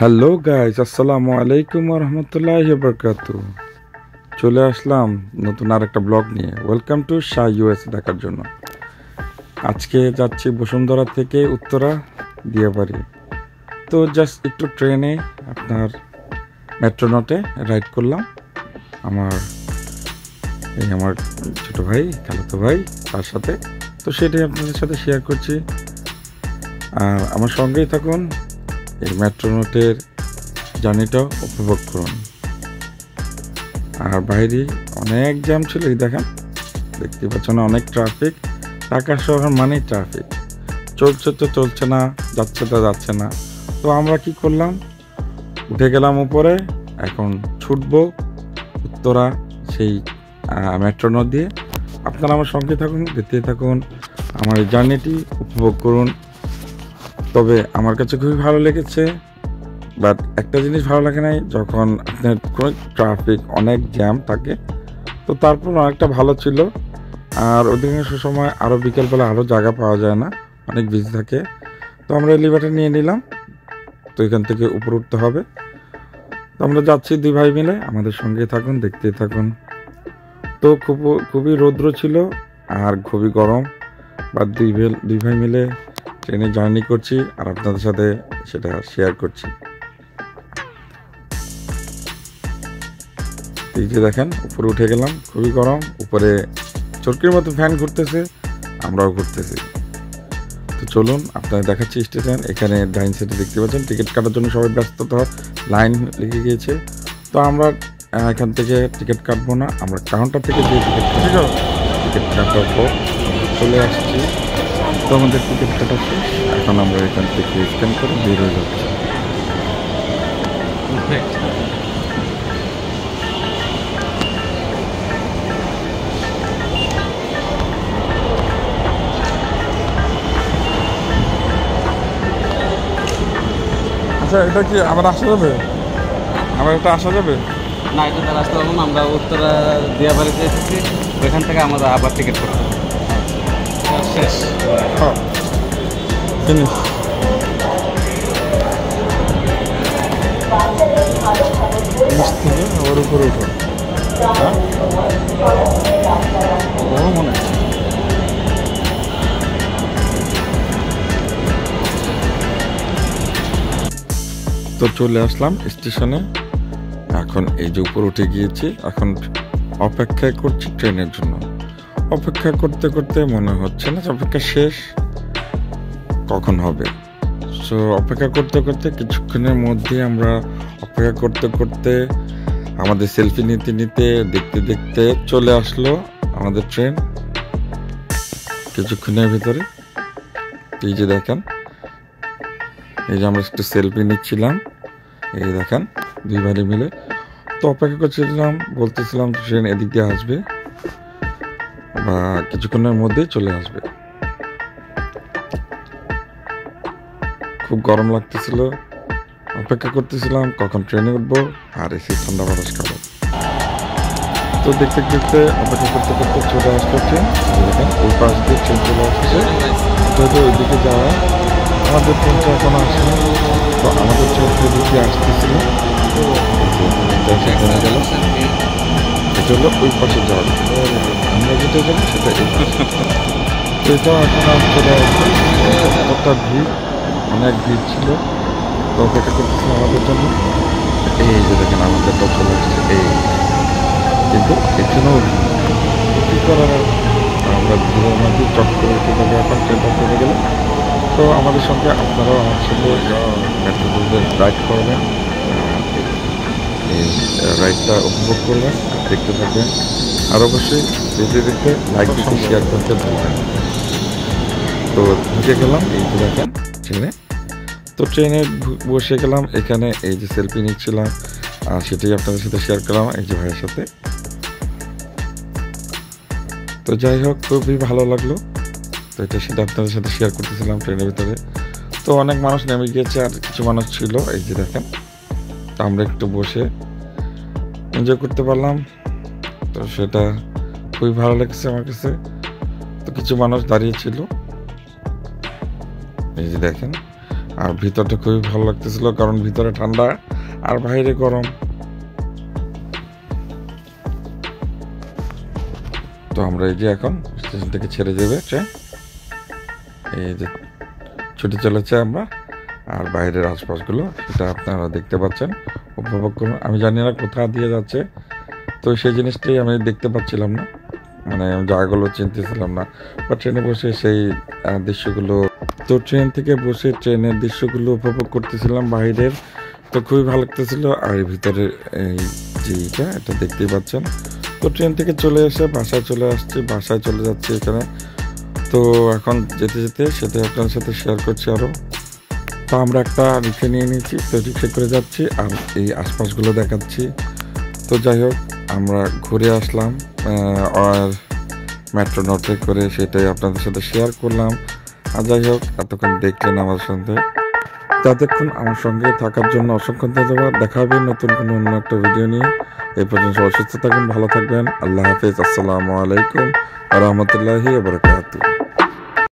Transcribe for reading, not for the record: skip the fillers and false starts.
Hello guys, আসসালামু আলাইকুম রহমতুল্লাহি বারাকাতু। চলে আসলাম নতুন আরেকটা ব্লগ নিয়ে। ওয়েলকাম টু শাহ ইউএসএ দেখার জন্য। আজকে যাচ্ছি বসুন্ধরা থেকে উত্তরা দিয়াবাড়ি। তো জাস্ট একটু ট্রেনে আপনার মেট্রোনটে রাইড করলাম আমার ছোট ভাই, খালাতো ভাই তার সাথে। তো সেটাই আপনাদের সাথে শেয়ার করছি, আর আমার সঙ্গেই থাকুন, এই মেট্রোনটের জার্নিটা উপভোগ করুন। আর বাইরে অনেক জ্যাম ছিল, এই দেখেন, দেখতে পাচ্ছেন অনেক ট্রাফিক। ঢাকা শহর মানেই ট্রাফিক, চলছে তো চলছে না, যাচ্ছে তো যাচ্ছে না। তো আমরা কি করলাম, উঠে গেলাম উপরে। এখন ছুটবো উত্তরা সেই মেট্রোনট দিয়ে। আপনারা আমার সঙ্গে থাকুন, দেখতে থাকুন, আমার এই জার্নিটি উপভোগ করুন। তবে আমার কাছে খুবই ভালো লেগেছে, বাট একটা জিনিস ভালো লাগে নাই, যখন আপনার কোনো ট্রাফিক অনেক জ্যাম থাকে। তো তারপর অনেকটা ভালো ছিল। আর অধিকাংশ সময় আরও বিকেলবেলা আরও জায়গা পাওয়া যায় না, অনেক বিজি থাকে। তো আমরা এলিভেটর নিয়ে নিলাম। তো এখান থেকে উপরে উঠতে হবে। তো আমরা যাচ্ছি দুই ভাই মিলে, আমাদের সঙ্গে থাকুন, দেখতেই থাকুন। তো খুবই রৌদ্র ছিল আর খুবই গরম, বা দুই ভাই মিলে ট্রেনে জার্নি করছি আর আপনাদের সাথে সেটা শেয়ার করছি। এই যে দেখেন, উপরে উঠে গেলাম, খুবই গরম, উপরে চরকির মতো ফ্যান ঘুরতেছে, আমরাও ঘুরতেছি। তো চলুন আপনারা দেখাচ্ছি স্টেশন। এখানে ডাইন সাইডে দেখতে পাচ্ছেন টিকিট কাটার জন্য সবাই ব্যস্ততা, লাইন লেগে গিয়েছে। তো আমরা এখান থেকে টিকিট কাটবো না, আমরা কাউন্টার থেকে যে টিকিট কাটার পর চলে আসছি। তো আমাদের টিকিট কাটা শেষ, এখন আমরা এখান থেকে স্ক্যান করে বের হয়ে যাচ্ছি। আচ্ছা, এটা কি আমার আসা যাবে? আমার এটা আসা যাবে না, এটা তার আসতে পারবো না। আমরা উত্তরা দিয়াবাড়িতে এসেছি, ওইখান থেকে আমাদের আবার টিকিট করতে হবে। শেষ। হ্যাঁ, ফিনিশ। নিচ থেকে ওর উপরে উঠো। হ্যাঁ, ও মনে হয়। তো চলে আসলাম স্টেশনে। এখন এই যে উপর উঠে গিয়েছি, এখন অপেক্ষা করছি ট্রেনের জন্য। অপেক্ষা করতে করতে মনে হচ্ছে না যে অপেক্ষা শেষ কখন হবে। সো অপেক্ষা করতে করতে কিছুক্ষণের মধ্যে আমরা অপেক্ষা করতে করতে আমাদের সেলফি নিতে নিতে দেখতে দেখতে চলে আসলো আমাদের ট্রেন কিছুক্ষণের ভিতরে। এই যে দেখেন, এই যে আমরা একটু সেলফি নিচ্ছিলাম, এই দেখেন দুই ভাই মিলে। তো অপেক্ষা করছিলাম, বলতেছিলাম ট্রেন এদিক দিয়ে আসবে বা কিছুক্ষণের মধ্যেই চলে আসবে। খুব গরম লাগতেছিল, অপেক্ষা করতেছিলাম কখন ট্রেনে উঠবো আর এসে ঠান্ডা বাতাস খাবো। তো দেখতে দেখতে অপেক্ষা করতে করতে চলে আসলো ট্রেন। দেখেন ওই পাশ দিয়ে ট্রেন চলে আসছে, তো ওইদিকে যাওয়া। আমাদের ট্রেনটা এখনো আসেনি, তো আমাদের ট্রেন ওইদিকে আসতেছিল। এটা হলো ওই পাশে যাওয়ার, আমরা যেটা যাবো সেটা এই পাশে। তো এটাও এখন আর চলে আসবে। কতটা ভিড়, অনেক ভিড় ছিল। তো অপেক্ষা করতেছিলাম আমাদের জন্য। এই যে দেখেন আমাদেরটা চলে আসছে, এই কিন্তু এখানেও কী করার, আমরা ভিড়ের মধ্যে চট করে উঠে যাবে। এখন ট্রেনটা চলে গেলে তো আমাদের সঙ্গে আপনারাও আমার সঙ্গে মেট্রোতে রাইড করবেন, এই রাইডটা উপভোগ করবেন, দেখতে থাকবেন। আর অবশ্যই দেখতে দেখতে লাইক দিতে, শেয়ার করতে ভুলবেন। তো ঢুকে গেলাম, এই যে দেখেন ট্রেনে। তো ট্রেনে বসে গেলাম, এখানে এই যে সেলফি নিচ্ছিলাম আর সেটাই আপনাদের সাথে শেয়ার করলাম এই যে ভাইয়ের সাথে। তো যাই হোক, খুবই ভালো লাগলো। তো এটা সেটা আপনাদের সাথে শেয়ার করতেছিলাম ট্রেনের ভিতরে। তো অনেক মানুষ নেমে গিয়েছে আর কিছু মানুষ ছিল, এই যে দেখেন। তো আমরা একটু বসে এনজয় করতে পারলাম, তো সেটা খুবই ভালো লেগেছে আমার কাছে। তো কিছু মানুষ দাঁড়িয়ে ছিল, এই যে দেখেন। আর ভিতরটা খুবই ভালো লাগতেছিল, কারণ ভিতরে ঠান্ডা আর বাইরে গরম। তো আমরা এই যে এখন স্টেশন থেকে ছেড়ে যাবে ট্রেন, এই যে ছুটে চলেছে আমরা। আর বাইরের আশপাশগুলো সেটা আপনারা দেখতে পাচ্ছেন, উপভোগ করুন। আমি জানি না কোথা দিয়ে যাচ্ছে, তো সেই জিনিসটাই আমি দেখতে পাচ্ছিলাম না, মানে জায়গাগুলো চিনতেছিলাম না। বা ট্রেনে বসে সেই দৃশ্যগুলো, তো ট্রেন থেকে বসে ট্রেনের দৃশ্যগুলো উপভোগ করতেছিলাম বাইরের, তো খুবই ভালো লাগতেছিল। আর ভিতরে এই যেটা এটা দেখতেই পাচ্ছেন। তো ট্রেন থেকে চলে এসে বাসায় চলে আসছি, বাসায় চলে যাচ্ছি এখানে। তো এখন যেতে যেতে সেটা আপনার সাথে শেয়ার করছি আরও। তো আমরা একটা রিক্সা নিয়ে নিয়েছি, তো রিক্সা করে যাচ্ছি আর এই আশপাশগুলো দেখাচ্ছি। তো যাই হোক, আমরা ঘুরে আসলাম আর মেট্রো নোটে করে, সেটাই আপনাদের সাথে শেয়ার করলাম। আর যাই হোক, এতক্ষণ দেখলেন আমার সঙ্গে, ততক্ষণ আমার সঙ্গে থাকার জন্য অসংখ্য ধন্যবাদ। দেখা হবে নতুন কোনো অন্য একটা ভিডিও নিয়ে। এই পর্যন্ত সবাই সুস্থ থাকবেন, ভালো থাকবেন। আল্লাহ হাফেজ। আসসালামু আলাইকুম ওয়া রাহমাতুল্লাহি ওয়া বারাকাতুহু।